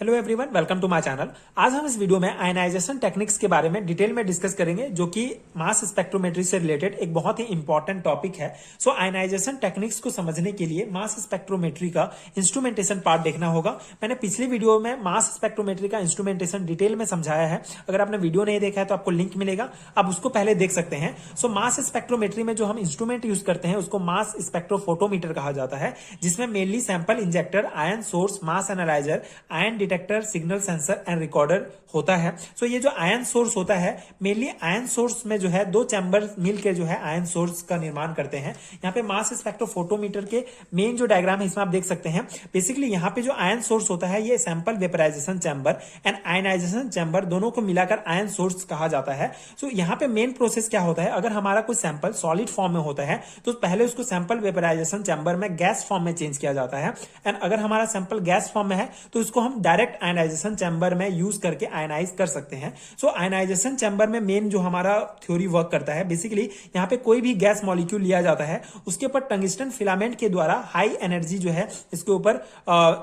Hello everyone, welcome to my channel. आज हम इस वीडियो में आयनाइजेशन टेक्निक्स के बारे में डिटेल में डिस्कस करेंगे, जो कि मास स्पेक्ट्रोमेट्री से रिलेटेड एक बहुत ही इंपॉर्टेंट टॉपिक है। सो आयनाइजेशन टेक्निक्स को समझने के लिए मास स्पेक्ट्रोमेट्री का इंस्ट्रूमेंटेशन पार्ट देखना होगा। मैंने पिछली वीडियो में मास स्पेक्ट्रोमेट्री का इंस्ट्रूमेंटेशन डिटेल में समझाया है। अगर आपने वीडियो नहीं देखा है तो आपको लिंक मिलेगा, आप उसको पहले देख सकते हैं। सो मास स्पेक्ट्रोमेट्री में जो हम इंस्ट्रूमेंट यूज करते हैं उसको मास स्पेक्ट्रोफोटोमीटर कहा जाता है, जिसमें mainly sample injector, ion source, mass analyser, ion detector, signal sensor and recorder होता है। सो ये जो आयन सोर्स होता है, मेनली आयन सोर्स में जो है दो चैम्बर मिलकर जो है आयन सोर्स का निर्माण करते हैं। यहाँ पे मास स्पेक्ट्रोफोटोमीटर के मेन जो डायग्राम है इसमें आप देख सकते हैं। बेसिकली यहाँ पे जो आयन सोर्स होता है ये sample vaporization chamber and ionization chamber दोनों को मिलाकर आयन सोर्स कहा जाता है। सो यहाँ पे मेन प्रोसेस क्या होता है, अगर हमारा कोई सैंपल सॉलिड फॉर्म में होता है तो पहले उसको सैंपल वेपराइजेशन चैम्बर में गैस फॉर्म में चेंज किया जाता है। एंड अगर हमारा सैंपल गैस फॉर्म में है तो उसको हम डायरेक्ट आयनाइजेशन चैम्बर में यूज करके आयनाइज कर सकते हैं। सो आयनाइजेशन चैम्बर में मेन जो हमारा थ्योरी वर्क करता है, बेसिकली यहाँ पे कोई भी गैस मॉलिक्यूल लिया जाता है, उसके ऊपर टंगस्टन फिलामेंट के द्वारा हाई एनर्जी जो है इसके ऊपर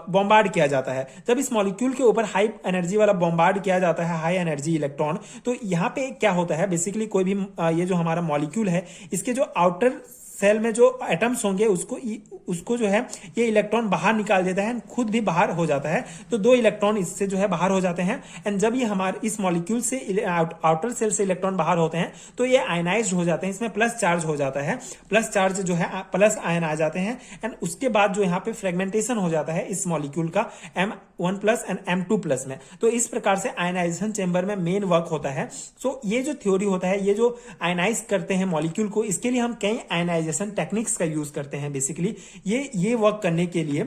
बॉम्बार्ड किया जाता है। जब इस मॉलिक्यूल के ऊपर हाई एनर्जी वाला बॉम्बार्ड किया जाता है, हाई एनर्जी इलेक्ट्रॉन, तो यहाँ पे क्या होता है, बेसिकली कोई भी ये जो हमारा मॉलिक्यूल है इसके जो आउटर सेल में जो एटम्स होंगे उसको जो है ये इलेक्ट्रॉन बाहर निकाल देता है, खुद भी बाहर हो जाता है। तो दो इलेक्ट्रॉन इससे जो है बाहर हो जाते हैं। एंड जब ये हमारे इस मॉलिक्यूल से आउटर सेल से इलेक्ट्रॉन बाहर होते हैं तो ये आयनाइज्ड हो जाते हैं, इसमें प्लस चार्ज हो जाता है, प्लस चार्ज जो है प्लस आयन आ जाते हैं। एंड उसके बाद जो यहाँ पे फ्रेगमेंटेशन हो जाता है इस मॉलिक्यूल का M1+ एंड M2+ में। तो इस प्रकार से आयनाइजेशन चेंबर में मेन वर्क होता है। सो ये जो थ्योरी होता है, ये जो आयनाइज करते हैं मॉलिक्यूल को, इसके लिए हम कई आयनाइजेशन टेक्निक्स का यूज करते हैं। बेसिकली ये वर्क करने के लिए,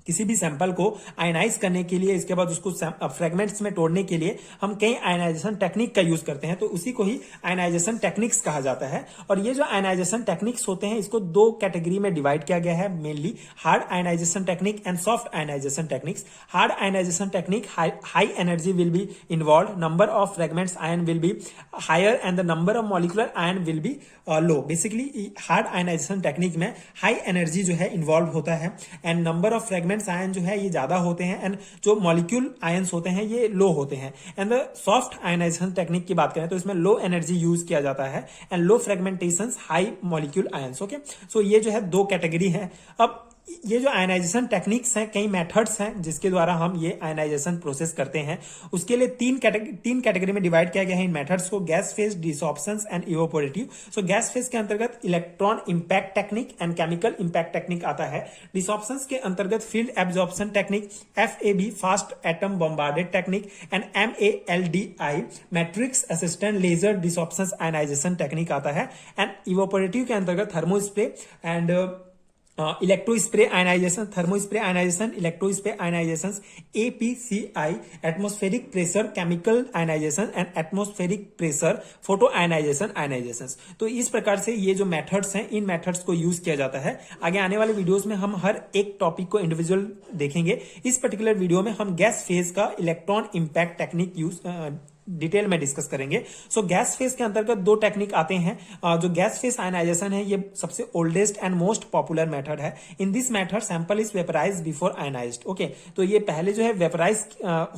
किसी भी सैंपल को आयनाइज करने के लिए, इसके बाद उसको फ्रेगमेंट्स में तोड़ने के लिए हम कई आयनाइजेशन टेक्निक का यूज करते हैं। तो उसी को ही आयनाइजेशन टेक्निक्स कहा जाता है। और ये जो आयनाइजेशन टेक्निक्स होते हैं इसको दो कैटेगरी में डिवाइड किया गया है, mainly hard ionization technique and soft ionization techniques. Hard ionization technique, high energy will be involve, number of fragments ion will be higher and the number of molecular ion will be low. Basically hard ionization technique में high energy जो है involve होता है and number of fragments ion जो है ये ज्यादा होते हैं एंड जो मॉलिक्यूल आयंस होते हैं ये लो होते हैं। And the soft ionization technique की बात करें तो इसमें लो एनर्जी यूज किया जाता है and low fragmentation, high molecule ions. Okay, so ये जो है दो कैटेगरी है। अब ये जो आयनाइजेशन टेक्निक्स हैं, कई मेथड्स हैं जिसके द्वारा हम ये आयनाइजेशन प्रोसेस करते हैं। उसके लिए तीन कैटेगरी में डिवाइड किया गया है इन मेथड्स को, gas phase, desorptions and evaporative. So gas phase के अंतर्गत electron impact technique and chemical impact technique आता है। डिसॉर्प्शंस के अंतर्गत field absorption technique, FAB fast atom bombarded technique and MALDI matrix assistant laser desorptions ionization technique आता है। And evaporative के अंतर्गत thermo spray and electro spray ionization, thermo spray ionization, electro spray ionization, APCI atmospheric pressure chemical ionization and atmospheric pressure photo ionization. तो इस प्रकार से ये जो मेथड्स हैं, इन मेथड्स को यूज किया जाता है। आगे आने वाले वीडियोस में हम हर एक टॉपिक को इंडिविजुअल देखेंगे। इस पर्टिकुलर वीडियो में हम गैस फेज का electron impact technique use detail में डिस्कस करेंगे। सो गैस फेज के अंतर्गत दो टेक्निक आते हैं। जो गैस फेज आयनाइजेशन है ये सबसे oldest and most popular method है। In this method sample is vaporise before ionised. Okay, तो ये पहले जो है वेपराइज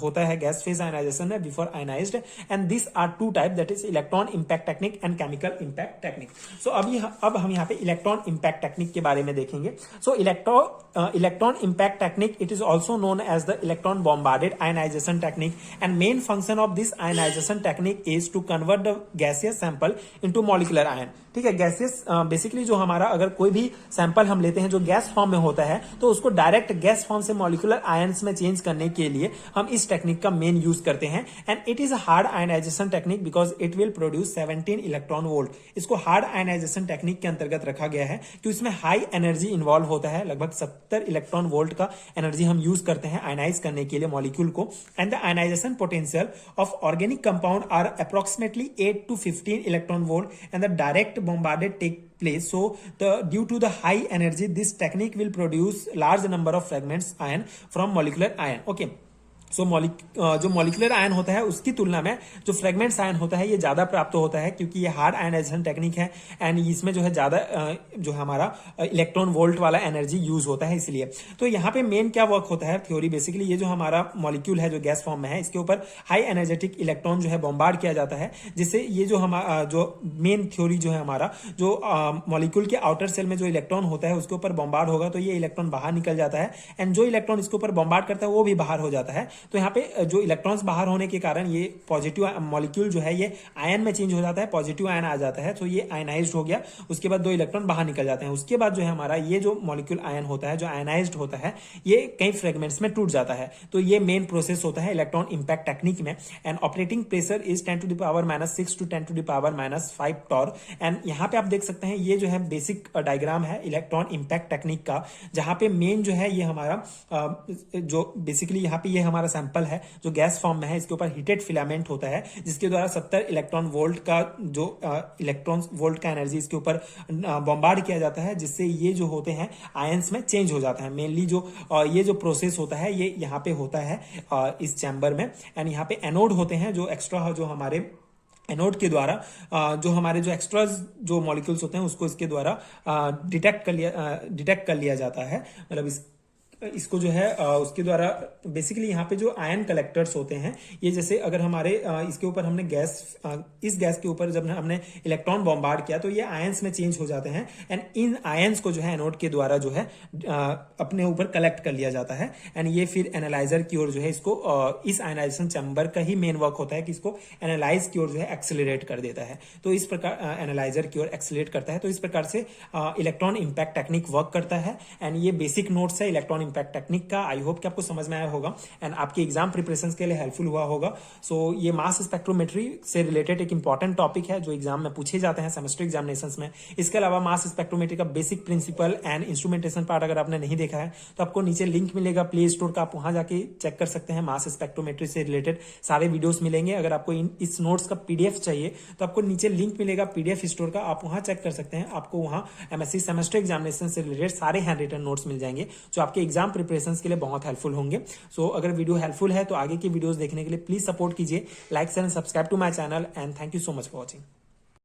होता है गैस फेज आयनाइजेशन में before ionised. And this are two type, that is electron impact technique and chemical impact technique. So अब हम यहाँ पे इलेक्ट्रॉन इंपैक्ट टेक्निक के बारे में देखेंगे। So electron impact technique, it is also known as the electron bombarded ionization technique and main function of this ionization technique is to convert the gaseous sample into molecular ion. ठीक है, gaseous basically जो हमारा अगर कोई भी sample हम लेते हैं जो गैस फॉर्म में होता है तो उसको डायरेक्ट गैस फॉर्म से मॉलिक्यूलर आयंस में चेंज करने के लिए हम इस टेक्निक का मेन यूज करते हैं। And it is a hard ionization technique because it will produce 17 electron volt. इसको हार्ड आयनाइजेशन टेक्निक के अंतर्गत रखा गया है कि इसमें हाई एनर्जी इन्वॉल्व होता है, लगभग 70 इलेक्ट्रॉन वोल्ट का एनर्जी हम यूज करते हैं आयनाइज करने के लिए मॉलिक्यूल को। And the ionization potential of organic compound are approximately 8 to 15 electron volt and the direct bombarded take place. So due to the high energy, this technique will produce large number of fragments ion from molecular ion. Okay, सो जो molecular ion होता है उसकी तुलना में जो fragments ion होता है ये ज्यादा प्राप्त होता है, क्योंकि ये हार्ड आयनाइजेशन टेक्निक है एंड इसमें जो है ज्यादा जो हमारा इलेक्ट्रॉन वोल्ट वाला एनर्जी यूज होता है। इसलिए तो यहाँ पे मेन क्या वर्क होता है थ्योरी, बेसिकली ये जो हमारा मॉलिक्यूल है जो गैस फॉर्म में है, इसके ऊपर हाई एनर्जेटिक इलेक्ट्रॉन जो है बॉम्बार्ड किया जाता है, जिससे ये जो हमारा जो मेन थ्योरी जो है हमारा जो मॉलिक्यूल के आउटर सेल में जो इलेक्ट्रॉन होता है उसके ऊपर बॉम्बार्ड होगा तो ये इलेक्ट्रॉन बाहर निकल जाता है एंड जो इलेक्ट्रॉन इसके ऊपर बॉम्बार्ड करता है वो भी बाहर हो जाता है। तो यहाँ पे जो इलेक्ट्रॉन्स बाहर होने के कारण ये पॉजिटिव मॉलिक्यूल जो है ये आयन में चेंज हो जाता है, पॉजिटिव आयन आ जाता है, तो ये आयनाइज्ड हो गया। उसके बाद 2 इलेक्ट्रॉन बाहर निकल जाते हैं। उसके बाद जो है हमारा ये जो मॉलिक्यूल आयन होता है जो आयनाइज्ड होता है ये कई फ्रेगमेंट्स में टूट जाता है। तो ये मेन प्रोसेस होता है इलेक्ट्रॉन इंपैक्ट टेक्निक में। And operating pressure is 10 to the power -6 to 10 to the power -5 torr. And यहाँ पे आप देख सकते हैं ये जो है बेसिक डायग्राम है इलेक्ट्रॉन इंपैक्ट टेक्निक का, जहां पे मेन जो है ये हमारा जो बेसिकली यहाँ पे ये हमारा सैंपल है जो गैस फॉर्म में है, इसके ऊपर हीटेड फिलामेंट होता है जिसके द्वारा 70 इलेक्ट्रॉन वोल्ट का जो इलेक्ट्रॉन वोल्ट का एनर्जी इसके ऊपर बॉम्बार्ड किया जाता है, जिससे ये जो होते हैं आयंस में चेंज हो जाता है। मेनली जो ये जो प्रोसेस होता है ये यहाँ पे होता है इस चैम्बर में। एंड यहाँ पे एनोड होते हैं जो एक्स्ट्रा जो हमारे एनोड के द्वारा जो हमारे जो एक्स्ट्रा जो मॉलिक्यूल्स होते हैं उसको इसके द्वारा डिटेक्ट कर लिया जाता है। मतलब इसको जो है उसके द्वारा बेसिकली यहाँ पे जो आयन कलेक्टर्स होते हैं ये जैसे अगर हमारे इसके ऊपर हमने इस गैस के ऊपर जब हमने इलेक्ट्रॉन बॉम्बार्ड किया तो ये आयंस में चेंज हो जाते हैं एंड इन आयंस को जो है एनोड के द्वारा जो है अपने ऊपर कलेक्ट कर लिया जाता है। एंड ये फिर एनालाइजर की ओर जो है इसको इस आयनाइजेशन चैम्बर का ही मेन वर्क होता है कि इसको एनालाइज की ओर जो है एक्सेलरेट कर देता है। तो इस प्रकार एनालाइजर की ओर एक्सेलरेट करता है। तो इस प्रकार से इलेक्ट्रॉन इंपैक्ट टेक्निक वर्क करता है। एंड ये बेसिक नोट्स है इलेक्ट्रॉन इंपैक्ट टेक्निक का। आई होप कि आपको समझ में आया होगा एंड आपके एग्जाम प्रिपरेशन के लिए हेल्पफुल हुआ होगा। सो ये मास स्पेक्ट्रोमेट्री से रिलेटेड एक इंपॉर्टेंट टॉपिक है जो एग्जाम में पूछे जाते हैं सेमेस्टर एग्जामिनेशंस में। इसके अलावा मास स्पेक्ट्रोमेट्री का basic principle and instrumentation part अगर आपने नहीं देखा है तो आपको नीचे लिंक मिलेगा प्ले स्टोर का, आप वहां जाके चेक कर सकते हैं। मास स्पेक्ट्रोमेट्री से रिलेटेड सारे वीडियोस मिलेंगे। अगर आपको इस नोट्स का पीडीएफ चाहिए तो आपको नीचे लिंक मिलेगा पीडीएफ स्टोर का, आप वहां चेक कर सकते हैं। आपको वहां एमएससी सेमेस्टर एग्जामिनेशन से रिलेटेड सारे हैंड रिटन नोट्स मिल जाएंगे जो आपके एग्जाम प्रिपरेशन के लिए बहुत हेल्पफुल होंगे। सो अगर वीडियो हेल्पफुल है तो आगे की वीडियोस देखने के लिए प्लीज सपोर्ट कीजिए, like share and subscribe to my channel and thank you so much for watching.